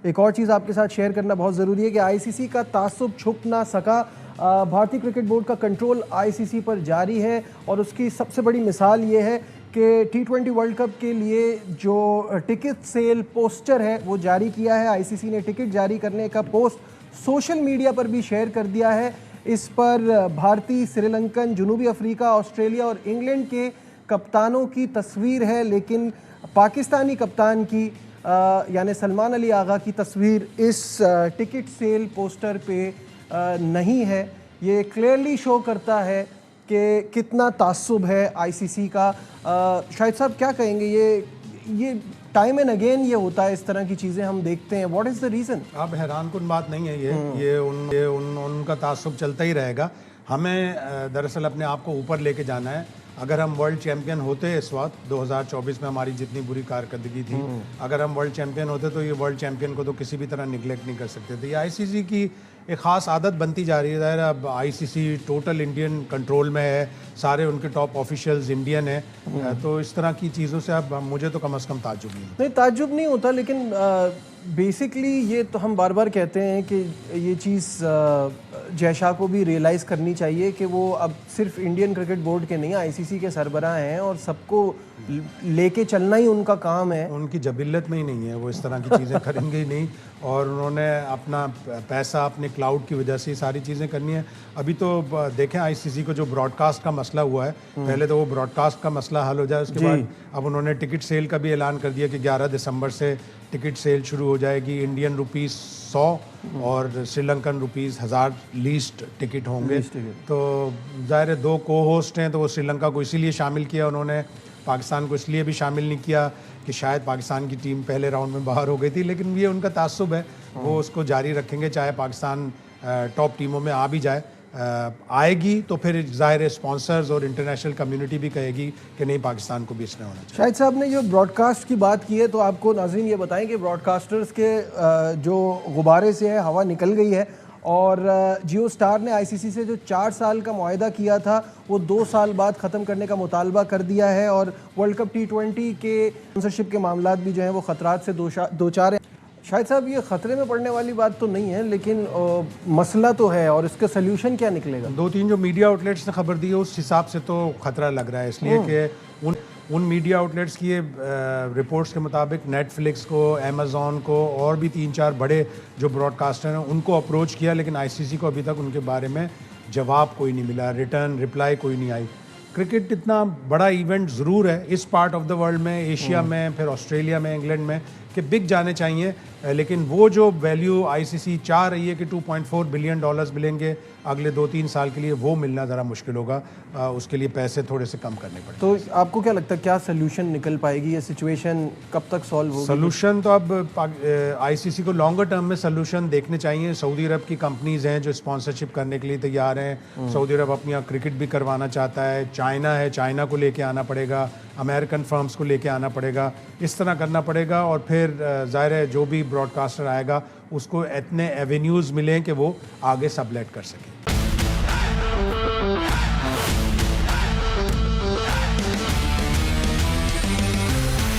एक और चीज़ आपके साथ शेयर करना बहुत ज़रूरी है कि आईसीसी का तासुब छुप ना सका। भारतीय क्रिकेट बोर्ड का कंट्रोल आईसीसी पर जारी है और उसकी सबसे बड़ी मिसाल ये है कि T20 वर्ल्ड कप के लिए जो टिकट सेल पोस्टर है वो जारी किया है। आईसीसी ने टिकट जारी करने का पोस्ट सोशल मीडिया पर भी शेयर कर दिया है। इस पर भारतीय, श्रीलंकन, जनूबी अफ्रीका, ऑस्ट्रेलिया और इंग्लैंड के कप्तानों की तस्वीर है, लेकिन पाकिस्तानी कप्तान की यानी सलमान अली आगा की तस्वीर इस टिकट सेल पोस्टर पे नहीं है। ये क्लियरली शो करता है कि कितना तासुब है आईसीसी का। शाहिद साहब क्या कहेंगे, ये टाइम एंड अगेन ये होता है, इस तरह की चीज़ें हम देखते हैं। What is the reason? अब हैरान कुन बात नहीं है ये उनका तासुब चलता ही रहेगा। हमें दरअसल अपने आप को ऊपर लेके जाना है। अगर हम वर्ल्ड चैंपियन होते इस वक्त 2024 में हमारी जितनी बुरी कारकर्दगी थी, अगर हम वर्ल्ड चैंपियन होते तो ये वर्ल्ड चैंपियन को तो किसी भी तरह निगलेक्ट नहीं कर सकते थे। ये आईसीसी की एक ख़ास आदत बनती जा रही है। अब आईसीसी टोटल इंडियन कंट्रोल में है, सारे उनके टॉप ऑफिशियल्स इंडियन हैं, तो इस तरह की चीज़ों से अब मुझे तो कम से कम ताज्जुब नहीं ताज्जुब नहीं होता। लेकिन बेसिकली ये तो हम बार बार कहते हैं कि ये चीज़ जय शाह को भी रियलाइज़ करनी चाहिए कि वो अब सिर्फ इंडियन क्रिकेट बोर्ड के नहीं, आईसीसी के सरबराह हैं और सबको लेके चलना ही उनका काम है। उनकी जबिल्लत में ही नहीं है, वो इस तरह की चीज़ें करेंगे ही नहीं। और उन्होंने अपना पैसा अपने क्लाउड की वजह से सारी चीज़ें करनी है। अभी तो देखें आईसीसी को जो ब्रॉडकास्ट का मसला हुआ है, पहले तो वो ब्रॉडकास्ट का मसला हल हो जाए, उसके बाद अब उन्होंने टिकट सेल का भी ऐलान कर दिया कि 11 दिसंबर से टिकट सेल शुरू हो जाएगी। इंडियन रुपीस 100 और श्रीलंकन रुपीस 1000 लीस्ट टिकट होंगे। तो ज़ाहिर है दो को होस्ट हैं, तो वो श्रीलंका को इसीलिए शामिल किया उन्होंने, पाकिस्तान को इसलिए भी शामिल नहीं किया कि शायद पाकिस्तान की टीम पहले राउंड में बाहर हो गई थी। लेकिन ये उनका तासुब है, वो उसको जारी रखेंगे चाहे पाकिस्तान टॉप टीमों में आ भी जाए। आएगी तो फिर ज़ाहिर स्पॉन्सर्स और इंटरनेशनल कम्युनिटी भी कहेगी कि नहीं, पाकिस्तान को भी इसमें होना चाहिए। शाहिद साहब ने जो ब्रॉडकास्ट की बात की है, तो आपको नाज़रीन ये बताएं कि ब्रॉडकास्टर्स के जो गुब्बारे से है हवा निकल गई है और जियो स्टार ने आईसीसी से जो 4 साल का मुआहदा किया था वो 2 साल बाद ख़त्म करने का मुतालबा कर दिया है। और वर्ल्ड कप T20 के स्पॉन्सरशिप के मामला भी जो हैं वो ख़तरात से दो चार हैं। शाहिद साहब, ये ख़तरे में पड़ने वाली बात तो नहीं है, लेकिन मसला तो है और इसका सल्यूशन क्या निकलेगा? 2-3 जो मीडिया आउटलेट्स ने खबर दी है उस हिसाब से तो ख़तरा लग रहा है, इसलिए कि उन मीडिया आउटलेट्स की रिपोर्ट्स के मुताबिक नेटफ्लिक्स को, अमेज़ॉन को और भी 3-4 बड़े जो ब्रॉडकास्टर हैं उनको अप्रोच किया, लेकिन आईसीसी को अभी तक उनके बारे में जवाब कोई नहीं मिला, रिटर्न रिप्लाई कोई नहीं आई। क्रिकेट इतना बड़ा इवेंट ज़रूर है इस पार्ट ऑफ द वर्ल्ड में, एशिया में, फिर ऑस्ट्रेलिया में, इंग्लैंड में, कि बिक जाने चाहिए, लेकिन वो जो वैल्यू आईसीसी चाह रही है कि $2.4 बिलियन मिलेंगे अगले 2-3 साल के लिए, वो मिलना ज़रा मुश्किल होगा। उसके लिए पैसे थोड़े से कम करने पड़ेंगे। तो आपको क्या लगता है क्या सोल्यूशन निकल पाएगी? ये सिचुएशन कब तक सॉल्व होगी? सोल्यूशन तो अब आईसीसी को लॉन्गर टर्म में सोल्यूशन देखने चाहिए। सऊदी अरब की कंपनीज हैं जो स्पॉन्सरशिप करने के लिए तैयार हैं। सऊदी अरब अपनी यहाँ क्रिकेट भी करवाना चाहता है। चाइना है, चाइना को लेके आना पड़ेगा, अमेरिकन फर्म्स को लेके आना पड़ेगा, इस तरह करना पड़ेगा। और फिर ज़ाहिर है जो भी ब्रॉडकास्टर आएगा उसको इतने एवेन्यूज़ मिलें कि वो आगे सबलेट कर सके।